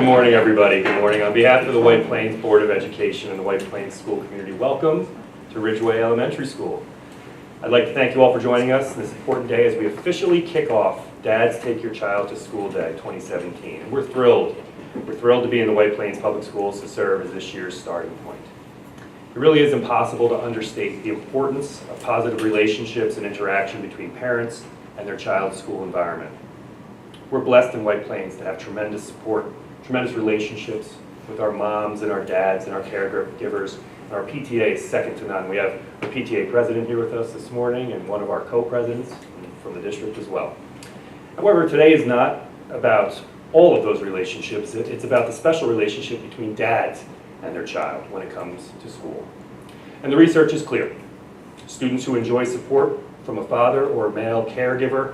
Good morning, everybody. Good morning. On behalf of the White Plains Board of Education and the White Plains School Community, welcome to Ridgeway Elementary School. I'd like to thank you all for joining us on this important day as we officially kick off Dads Take Your Child to School Day 2017. And we're thrilled. We're thrilled to be in the White Plains Public Schools to serve as this year's starting point. It really is impossible to understate the importance of positive relationships and interaction between parents and their child's school environment. We're blessed in White Plains to have tremendous support, tremendous relationships with our moms and our dads and our caregivers. And our PTA is second to none. We have the PTA president here with us this morning and one of our co-presidents from the district as well. However, today is not about all of those relationships. It's about the special relationship between dads and their child when it comes to school. And the research is clear. Students who enjoy support from a father or a male caregiver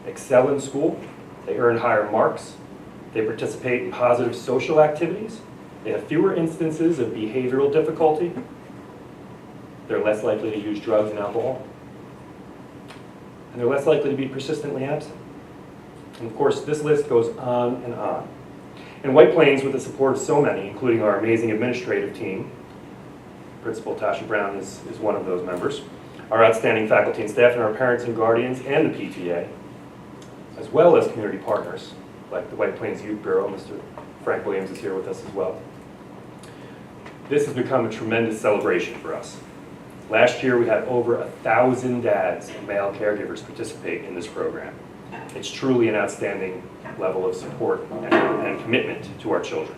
excel in school. They earn higher marks. They participate in positive social activities. They have fewer instances of behavioral difficulty. They're less likely to use drugs and alcohol. And they're less likely to be persistently absent. And of course, this list goes on and on. In White Plains, with the support of so many, including our amazing administrative team, Principal Tasha Brown is one of those members, our outstanding faculty and staff, and our parents and guardians, and the PTA, as well as community partners like the White Plains Youth Bureau. Mr. Frank Williams is here with us as well. This has become a tremendous celebration for us. Last year we had over 1,000 dads and male caregivers participate in this program. It's truly an outstanding level of support and commitment to our children.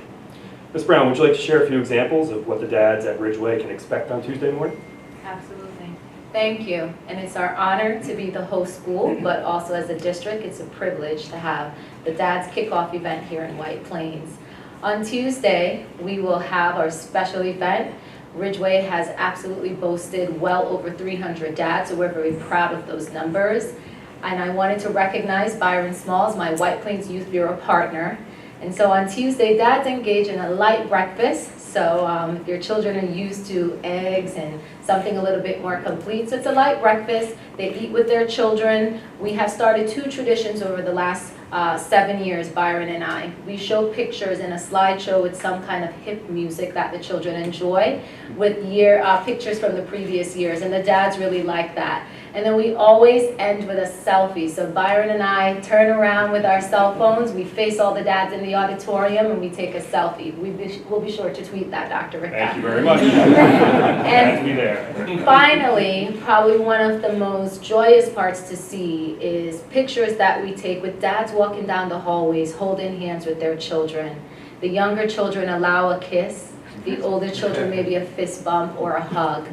Ms. Brown, would you like to share a few examples of what the dads at Ridgeway can expect on Tuesday morning? Absolutely. Thank you. And it's our honor to be the host school, but also as a district, it's a privilege to have the Dads Kickoff event here in White Plains. On Tuesday, we will have our special event. Ridgeway has absolutely boasted well over 300 dads, so we're very proud of those numbers. And I wanted to recognize Byron Smalls, my White Plains Youth Bureau partner. And so on Tuesday, dads engage in a light breakfast. So if your children are used to eggs and something a little bit more complete, so it's a light breakfast. They eat with their children. We have started 2 traditions over the last 7 years, Byron and I. We show pictures in a slideshow with some kind of hip music that the children enjoy with pictures from the previous years, and the dads really like that. And then we always end with a selfie. So Byron and I turn around with our cell phones, we face all the dads in the auditorium, and we take a selfie. We'll be sure to tweet that, Dr. Rick. Thank you very much. Glad to be there. Finally, probably one of the most joyous parts to see is pictures that we take with dads walking down the hallways holding hands with their children. The younger children allow a kiss. The older children maybe a fist bump or a hug.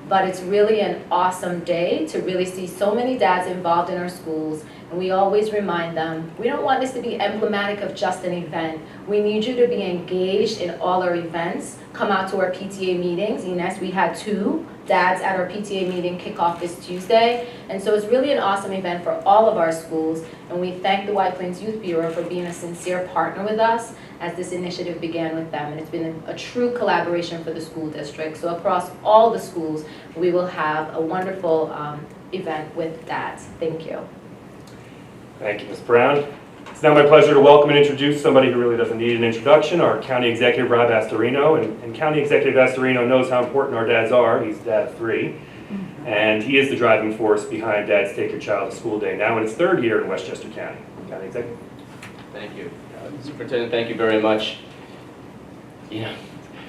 But it's really an awesome day to really see so many dads involved in our schools, and we always remind them, we don't want this to be emblematic of just an event. We need you to be engaged in all our events. Come out to our PTA meetings. Ines, we had 2 dads at our PTA meeting kick off this Tuesday, and so it's really an awesome event for all of our schools, and we thank the White Plains Youth Bureau for being a sincere partner with us as this initiative began with them, and it's been a true collaboration for the school district. So across all the schools, we will have a wonderful event with dads. Thank you. Thank you, Ms. Brown. It's now my pleasure to welcome and introduce somebody who really doesn't need an introduction, our County Executive, Rob Astorino. And County Executive Astorino knows how important our dads are. He's dad of 3. And he is the driving force behind Dads Take Your Child to School Day, now in its 3rd year in Westchester County. County Executive. Thank you. Superintendent, thank you very much. Yeah,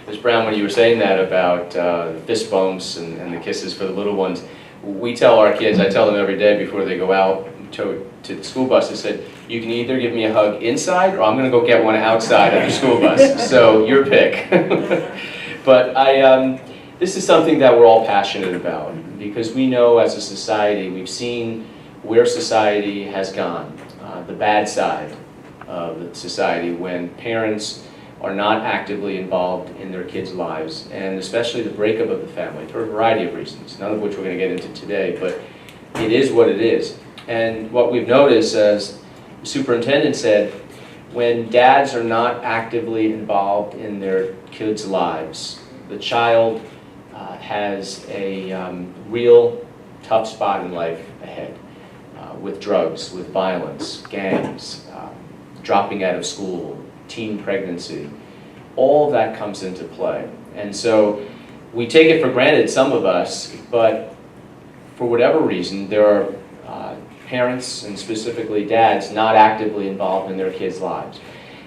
Ms. Brown, when you were saying that about fist bumps and the kisses for the little ones, we tell our kids, I tell them every day before they go out to the school bus, I said, you can either give me a hug inside or I'm going to go get one outside of the school bus. So your pick. But this is something that we're all passionate about because we know as a society, we've seen where society has gone, the bad side of the society when parents are not actively involved in their kids' lives, and especially the breakup of the family for a variety of reasons, none of which we're going to get into today, but it is what it is. And what we've noticed, as the superintendent said, when dads are not actively involved in their kids' lives, the child has a real tough spot in life ahead with drugs, with violence, gangs, dropping out of school, teen pregnancy. All of that comes into play. And so we take it for granted, some of us, but for whatever reason, there are parents, and specifically dads, not actively involved in their kids' lives.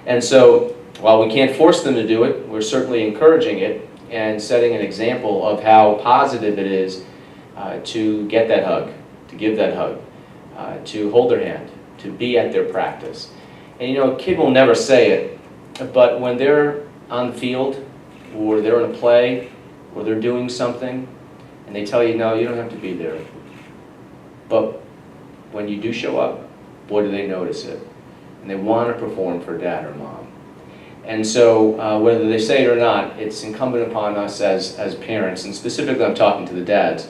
And so while we can't force them to do it, we're certainly encouraging it and setting an example of how positive it is to get that hug, to give that hug, to hold their hand, to be at their practice. And a kid will never say it, but when they're on the field, or they're in a play, or they're doing something, and they tell you, no, you don't have to be there. But when you do show up, boy, do they notice it. And they want to perform for dad or mom. And so whether they say it or not, it's incumbent upon us as parents, and specifically I'm talking to the dads,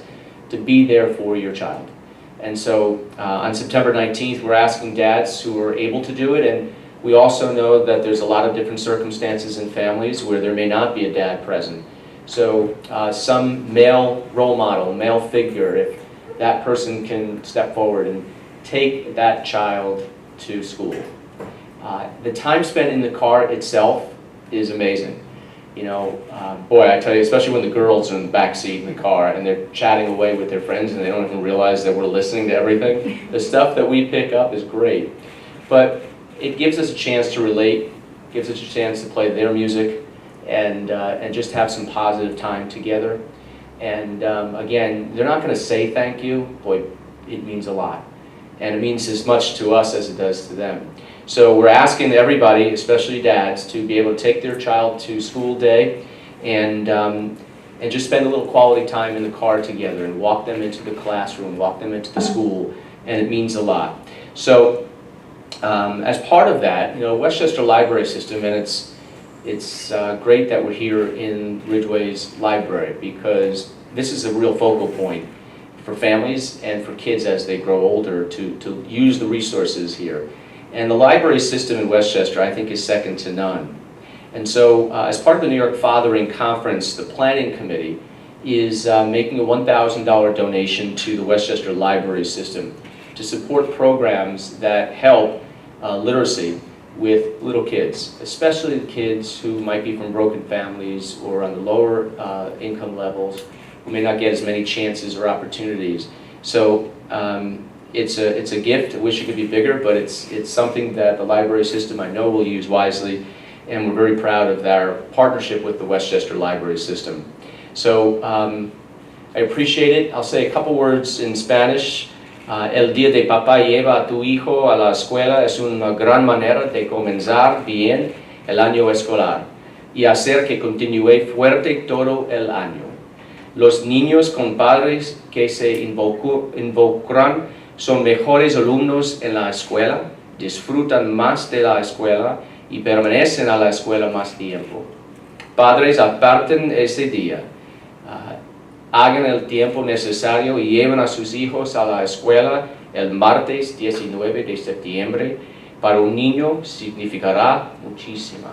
to be there for your child. And so on September 19th, we're asking dads who are able to do it, and we also know that there's a lot of different circumstances in families where there may not be a dad present. So some male role model, male figure, if that person can step forward and take that child to school. The time spent in the car itself is amazing. Boy, I tell you, especially when the girls are in the back seat in the car and they're chatting away with their friends and they don't even realize that we're listening to everything. The stuff that we pick up is great. But it gives us a chance to relate, gives us a chance to play their music, and just have some positive time together. And again, they're not going to say thank you. Boy, it means a lot. And it means as much to us as it does to them. So we're asking everybody, especially dads, to be able to take their child to school day and just spend a little quality time in the car together and walk them into the classroom, walk them into the school, and it means a lot. So as part of that, Westchester Library System, and it's great that we're here in Ridgeway's library, because this is a real focal point for families and for kids as they grow older to use the resources here. And the library system in Westchester, I think, is second to none. And so as part of the New York Fathering Conference, the planning committee is making a $1,000 donation to the Westchester Library System to support programs that help literacy with little kids, especially the kids who might be from broken families or on the lower income levels, who may not get as many chances or opportunities. So it's a gift. I wish it could be bigger, but it's something that the library system, I know, will use wisely, and we're very proud of our partnership with the Westchester Library System. So I appreciate it. I'll say a couple words in Spanish. El día de papá lleva a tu hijo a la escuela es una gran manera de comenzar bien el año escolar y hacer que continúe fuerte todo el año. Los niños con padres que se involucran son mejores alumnos en la escuela, disfrutan más de la escuela y permanecen a la escuela más tiempo. Padres, aparten ese día. Hagan el tiempo necesario y lleven a sus hijos a la escuela el martes 19 de septiembre. Para un niño significará muchísimo.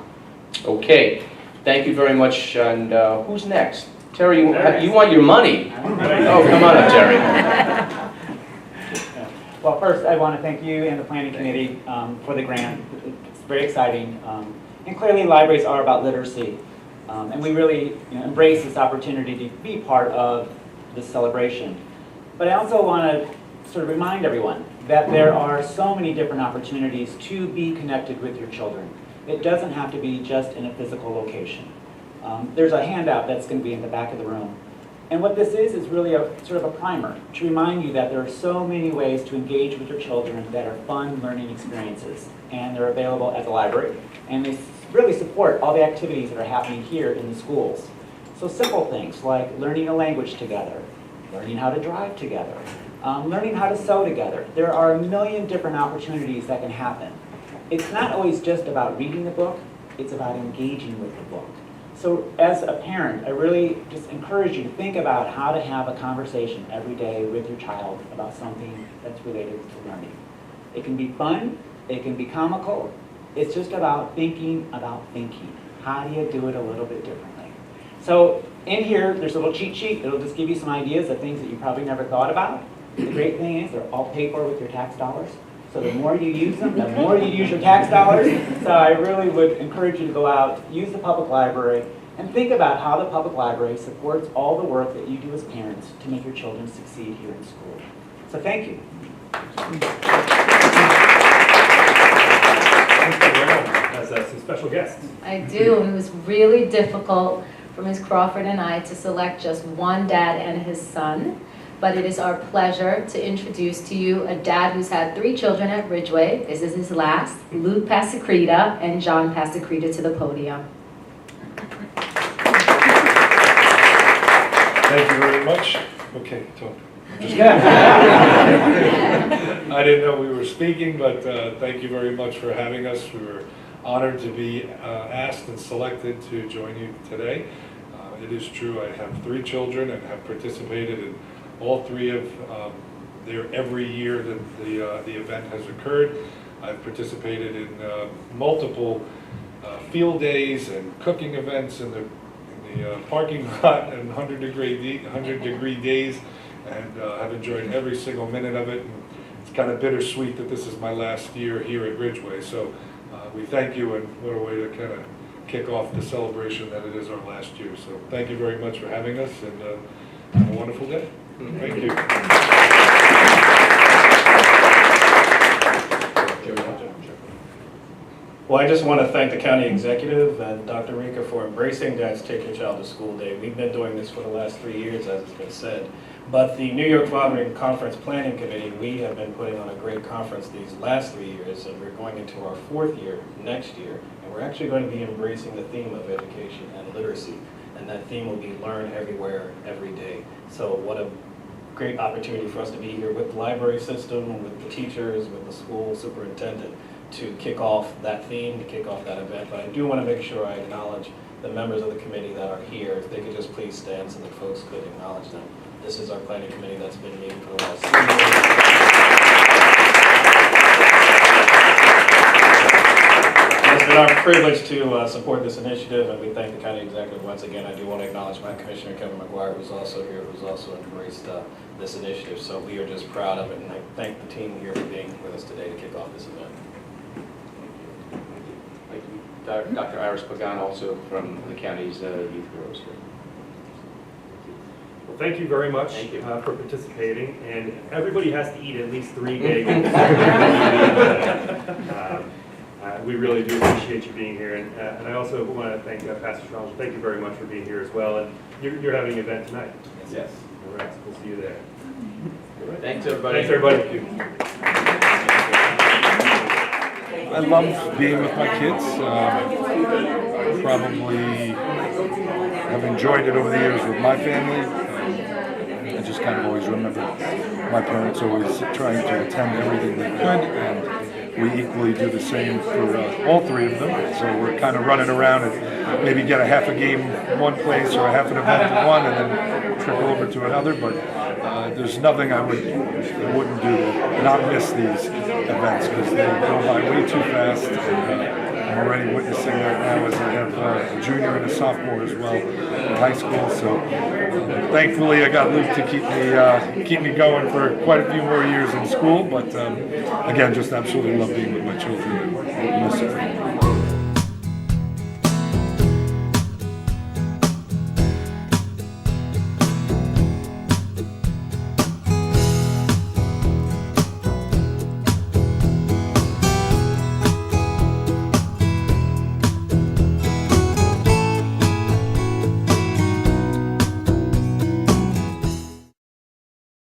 Okay, thank you very much. And who's next? Terry, you want your money? Oh, come on up, Terry. Well, first, I want to thank you and the planning committee for the grant. It's very exciting. And clearly, libraries are about literacy. And we really embrace this opportunity to be part of this celebration. But I also want to sort of remind everyone that there are so many different opportunities to be connected with your children. It doesn't have to be just in a physical location. There's a handout that's going to be in the back of the room. And what this is really a sort of a primer to remind you that there are so many ways to engage with your children that are fun learning experiences. And they're available at the library. And they really support all the activities that are happening here in the schools. So simple things like learning a language together, learning how to drive together, learning how to sew together. There are a million different opportunities that can happen. It's not always just about reading the book, it's about engaging with the book. So as a parent, I really just encourage you to think about how to have a conversation every day with your child about something that's related to learning. It can be fun, it can be comical. It's just about thinking about thinking. How do you do it a little bit differently? So in here, there's a little cheat sheet. It'll just give you some ideas of things that you probably never thought about. The great thing is they're all paid for with your tax dollars. So the more you use them, the more you use your tax dollars. So I really would encourage you to go out, use the public library, and think about how the public library supports all the work that you do as parents to make your children succeed here in school. So thank you. Has some special guests. I do, and it was really difficult for Ms. Crawford and I to select just one dad and his son, but it is our pleasure to introduce to you a dad who's had 3 children at Ridgeway. This is his last, Luke Pasicreta and John Pasicreta to the podium. Thank you very much. Okay, talk. I didn't know we were speaking, but thank you very much for having us. We were honored to be asked and selected to join you today. It is true, I have 3 children and have participated in all 3 of their every year that the event has occurred. I've participated in multiple field days and cooking events in the parking lot and 100-degree days, and have enjoyed every single minute of it. And it's kind of bittersweet that this is my last year here at Ridgeway. So we thank you, and what a way to kind of kick off the celebration that it is our last year. So thank you very much for having us, and have a wonderful day. Thank you. Well, I just want to thank the county executive and Dr. Rika for embracing Dad's Take Your Child to School Day. We've been doing this for the last 3 years, as has been said. But the New York Fathering Conference Planning Committee, we have been putting on a great conference these last 3 years, and we're going into our 4th year next year. And we're actually going to be embracing the theme of education and literacy. And that theme will be learn everywhere, every day. So what a great opportunity for us to be here with the library system, with the teachers, with the school superintendent, to kick off that theme, to kick off that event. But I do want to make sure I acknowledge the members of the committee that are here. If they could just please stand so that folks could acknowledge them. This is our planning committee that's been meeting for the last 3 years. It's been our privilege to support this initiative, and we thank the county executive once again. I do want to acknowledge my Commissioner Kevin McGuire, who's also here, who's also embraced this initiative. So we are just proud of it, and I thank the team here for being with us today to kick off this event. Dr. Iris Pagan, also from the county's youth bureaus here. Well, thank you very much Thank you. For participating, and everybody has to eat at least 3 bagels. We really do appreciate you being here, and I also want to thank Pastor Charles. Thank you very much for being here as well, and you're having an event tonight. Yes. All right, so we'll see you there. Thanks, everybody. Thanks, everybody. I love being with my kids. Probably have enjoyed it over the years with my family. I just kind of always remember my parents always trying to attend everything they could, and we equally do the same for all 3 of them. So we're kind of running around and maybe get a half a game in one place or a half an event in one, and then trickle over to another. But there's nothing I wouldn't do to not miss these events, because they go by way too fast. And, I'm already witnessing that now as I have a junior and a sophomore as well in high school. So thankfully I got Luke to keep me going for quite a few more years in school. But again, just absolutely love being with my children and miss it.